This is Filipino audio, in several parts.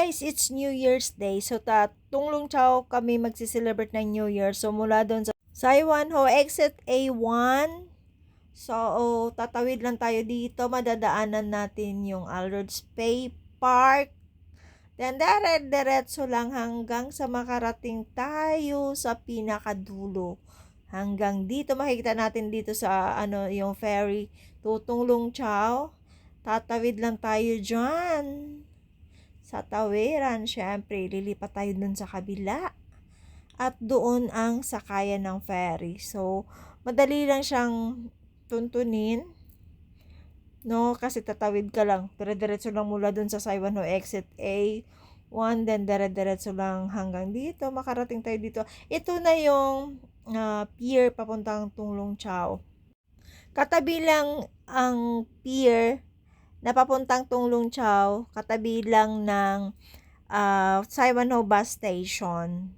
guys, it's New Year's Day. So, Tunglong Chow kami magsi-celebrate ng New Year. So, mula doon sa Saiwanho, exit A1. So, tatawid lang tayo dito. Madadaanan natin yung Alrods Bay Park. Then, diretso lang hanggang sa makarating tayo sa pinakadulo. Hanggang dito, makikita natin dito sa yung ferry Tunglong Chow. Tatawid lang tayo dyan. Sa tawiran, syempre, lilipat tayo dun sa kabila. At doon ang sakayan ng ferry. So, madali lang siyang tuntunin. No, kasi tatawid ka lang. Dire-diretso lang mula dun sa Saiwanho exit A1. Then, dire-diretso lang hanggang dito. Makarating tayo dito. Ito na yung pier papuntang Tunglong Chow. Katabi lang ang pier na papuntang Tunglong Chow, katabi lang ng Saiwanho bus station.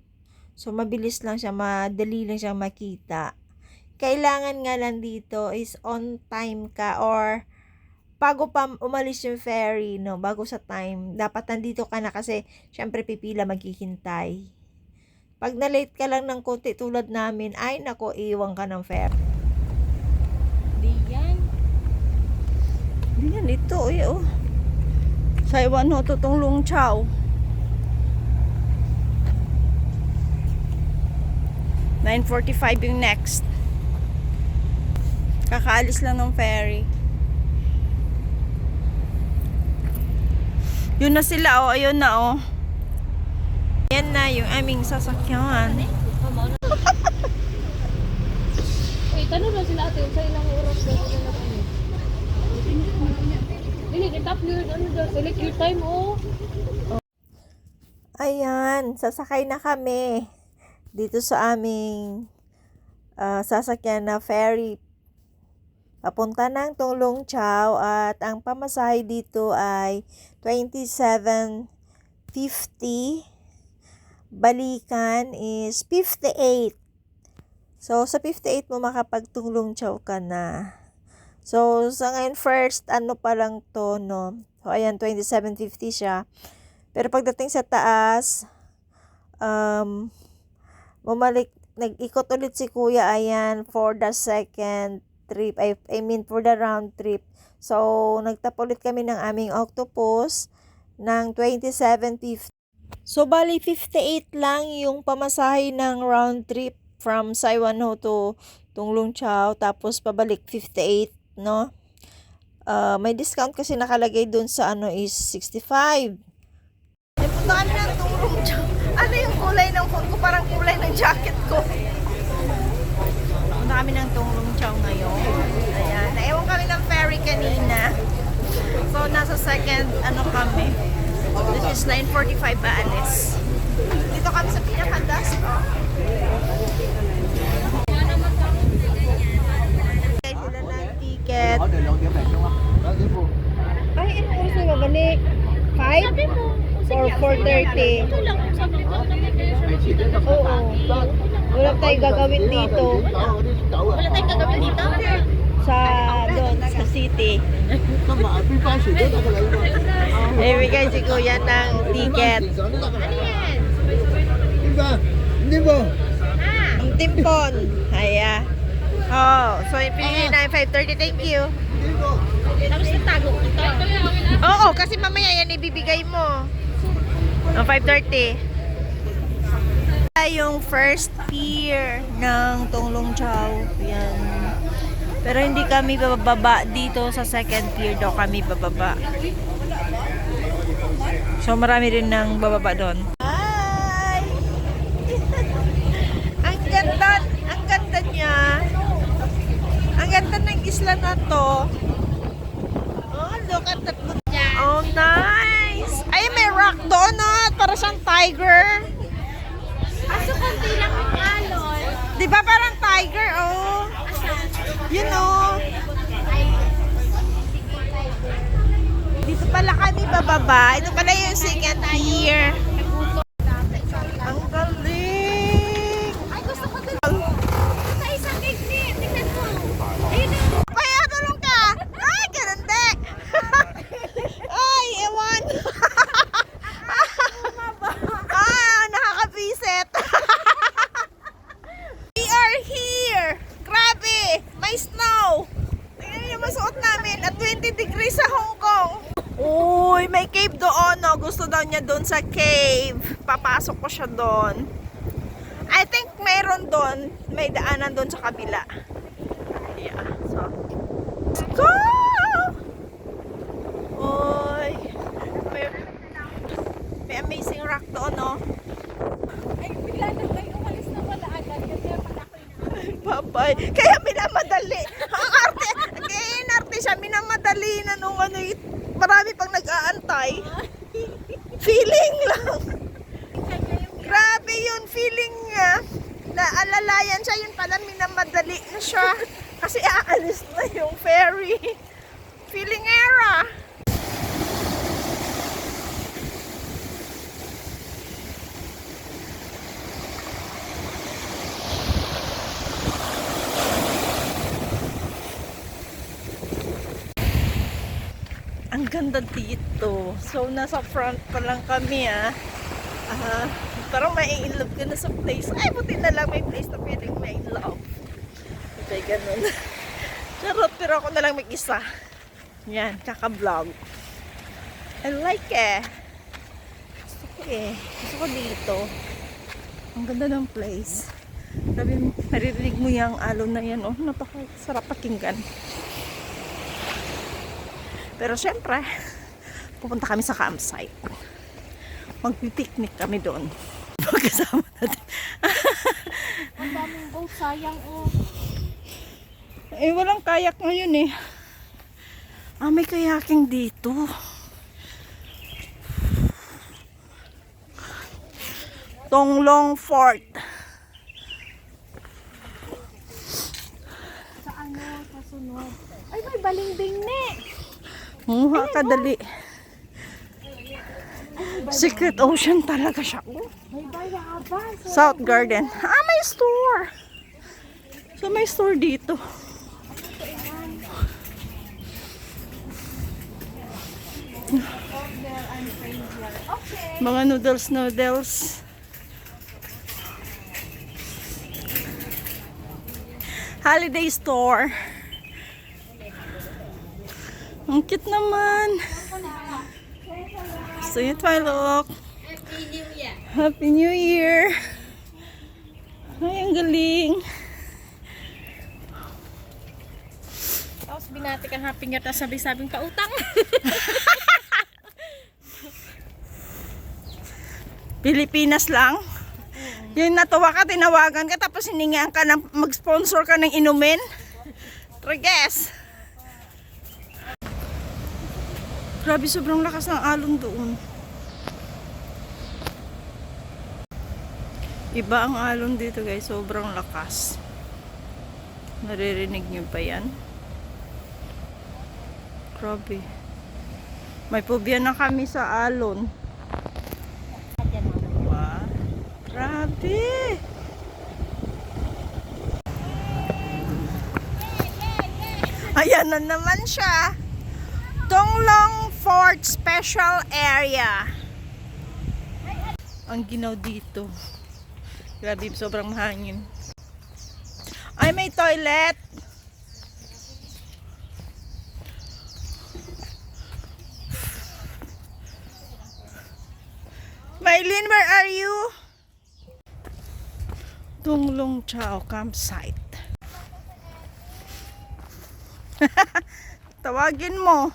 So, mabilis lang siya, madali lang siya makita. Kailangan nga lang dito is on time ka or bago pa umalis yung ferry, no, bago sa time, dapat nandito ka na kasi syempre pipila maghihintay. Pag na-late ka lang ng konti tulad namin, ay nako, iwan ka ng ferry. Yan, ito oh. Saiwanho to Tunglong Chow. 9:45 yung next. Kakaalis lang ng ferry. Yun na sila oh, ayun na oh. Yan na yung aming sasakyan. Wait, tanong lang sila ate, sa ilang oras ba sila na ano? Dili, tap yun, select your time, oh. Ayan, sasakay na kami dito sa aming sasakyan na ferry papunta ng Tunglong Chow at ang pamasahe dito ay 27.50. Balikan is 58. So, sa 58 mo makapagtunglong Chow ka na. So, sa ngayon first, pa lang to, no? So, ayan, 27.50 siya. Pero pagdating sa taas, nag-ikot ulit si kuya, ayan, for the second trip. I mean, for the round trip. So, nagtap ulit kami ng aming octopus ng 27.50. So, bali 58 lang yung pamasahe ng round trip from Saiwanho to Tunglong Chow. Tapos, pabalik 58, no? May discount kasi nakalagay dun sa is 65. Punta kami ng Tunglong Chow. Ano yung kulay ng phone ko? Parang kulay ng jacket ko. Punta kami ng Tunglong Chow ngayon. Ayan. Naiwan kami ng ferry kanina. So, nasa second, kami. This is 9:45 alis. Dito kami sa pinaka-dusk. Sila ng ticket. Ay, anong oras na gani? 5? Or 4:30? Oo. Wala tayong gagawin dito. Wala tayong gagawin dito? Doon, sa city. Ibigay si kuya ng ticket. Ang timpon. Haya. So pinili na yung 5:30. Thank you. Tapos natago ito. Oo, kasi mamaya yan ibibigay mo. 5:30. Yung first pier ng Tunglong Chow. Yan. Pero hindi kami bababa dito sa second pier daw kami bababa. So marami rin nang bababa doon. Hi! Ang ganda niya. Ang ganda ng isla na to. Oh, look at that. Oh, nice. Ay, may rock donut para siyang tiger. Aso konti lang ang alon. Di ba parang tiger, oh? You know. Dito pala kami bababa. Ito pala yung second pier. Ang galing. Ay, gusto ko din. Sa isang igni. Tingnan mo. Ayun na. Kaya tulong ka. Ay, ganun de. Ay, ewan. sa cave. Papasok ko siya doon. I think mayroon doon. May daanan doon sa kabila. Yeah. So, let's go! Oy. May amazing rock doon, no? Ay, bigla na kayo umalis na wala agad. Kasi pag ako Babay. Kaya minamadali. Ang arte. Kaya inarte siya. Minamadali na nung ano. Marami pang nag-aantay. Feeling lang. Grabe yun. Feeling niya. Naalalayan siya. Yun pala minamadali na siya. Kasi aalis na yung ferry. Feeling era. Ang ganda dito. So, nasa front pa lang kami parang may in love ka na sa place. Ay, buti na lang may place na pwedeng may in love. Okay, ganun. Charot, pero ako na lang mag-isa. Yan, kaka-vlog. I like it. Gusto ko eh. Gusto ko dito. Ang ganda ng place. Sabi, naririnig mo yung alon na yan. Oh, napakasarap pakinggan. Pero syempre, pupunta kami sa campsite. Magpipiknik kami doon. Pagkasama natin. ang daming boat, sayang oh. Eh, walang kayak ngayon eh. May kayaking dito. Tonglong Fort. Sa ano, sa sunod. Ay, may balimbing ne. Muha kadali. Secret Ocean talaga siya. May bayabas. South Garden. May store. So may store dito. Mga noodles. Holiday store. Ang cute naman. So yun, look. Happy New Year. Happy New Year. Ay, ang galing. Tapos binati kang happy New Year, tapos sabi-sabing pautang. Pilipinas lang. Yung natuwa ka, tinawagan ka, tapos hiningaan ka na mag-sponsor ka ng inumin. Trages. Grabe, sobrang lakas ng alon doon. Iba ang alon dito guys, sobrang lakas. Naririnig niyo ba yan? Grabe. May phobia na kami sa alon. Wow. Grabe. Ayan na naman siya. Tonglong Fort Special Area. Ang ginaw dito. Grabe, sobrang mahangin. Ay, may toilet. Maylin, where are you? Tunglong Chao campsite. Tawagin mo.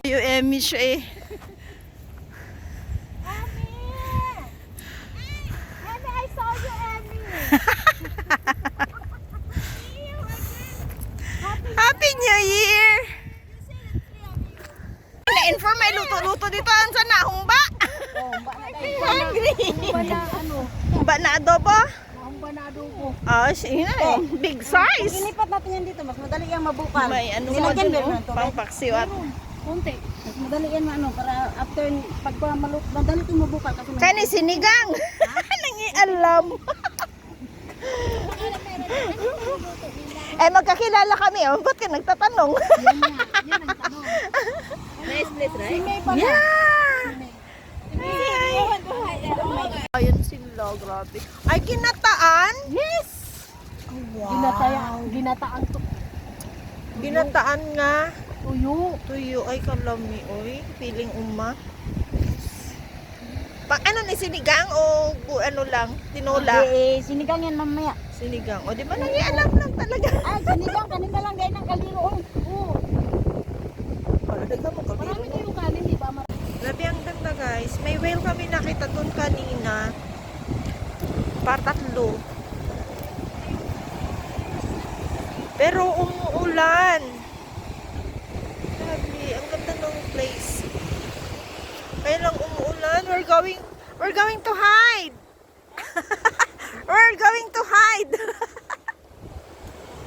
Yung Emmy siya eh. Emmy, I saw you, Emmy. Happy New Year! Na-inform may luto-luto dito. Ang sana, humba? Hungry. Humba na adobo? Humba na adobo. Yun na eh. Big size. Ilipat natin yan dito, mas madali yung mabukal. May ano mo Nilagyan dun, meron oh, ng tubig. pangpaksiwat. Kunti. Mas madali yan para after pagka madali itong mabukal kasi Kani sinigang. Nangialam. Magkakilala kami. Ba't ka nagtatanong? yan ang tanong. Nice place, right? May pala. Yeah! Ayun sila, grabe. Ay, ginataan? Yes! Wow. Ginataang to. Ginataan nga. Tuyo. Tuyo ay kalami, oy. Piling uma. Pang ano ni sinigang o ano lang? Tinola? Sinigang yan mamaya. Sinigang. O di ba nangialam lang talaga? Ay, sinigang. Kanina lang dahil ng kaliro. Oo. Dagan mo kami. Marami na yung kanin, di ba? Grabe ang ganda guys. May whale kami nakita doon kanina. Tatlo. Pero umuulan. Grabe, ang ganda ng place. Kaya lang umuulan. We're going to hide. We're going to hide.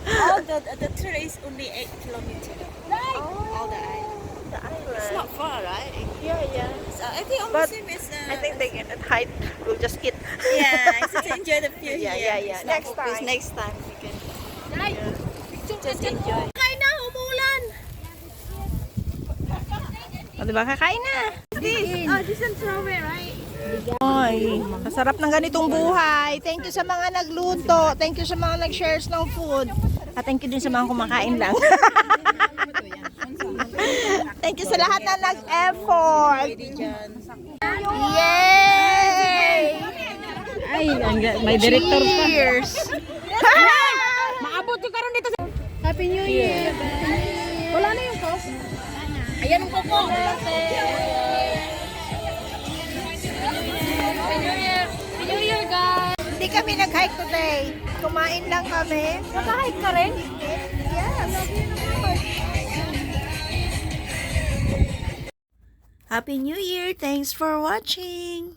Oh, the tour is only 8 kilometers. All the island. The island. It's not far, right? Yeah, yeah. So I think But almost same as I think they cannot hide. We'll just eat. yeah, it's to enjoy the view Yeah, here. yeah, yeah. It's not Next focused. time. Next time we can just enjoy. Kakain na, umuulan. O, diba? Kakain na. This is strawberry, right? Ay, masarap ng ganitong buhay. Thank you sa mga nagluto. Thank you sa mga nag-shares ng food. At thank you din sa mga kumakain lang. Thank you sa lahat na nag-effort. Yay! Ay, may director pa. Cheers! Maabot yung karon dito. Happy New Year. Wala na yung cost. Ayan ang koko. New Year, guys. Hindi kami nag-hike today. Kumain lang kami. Naka-hike ka rin? Yes. Happy New Year! Thanks for watching!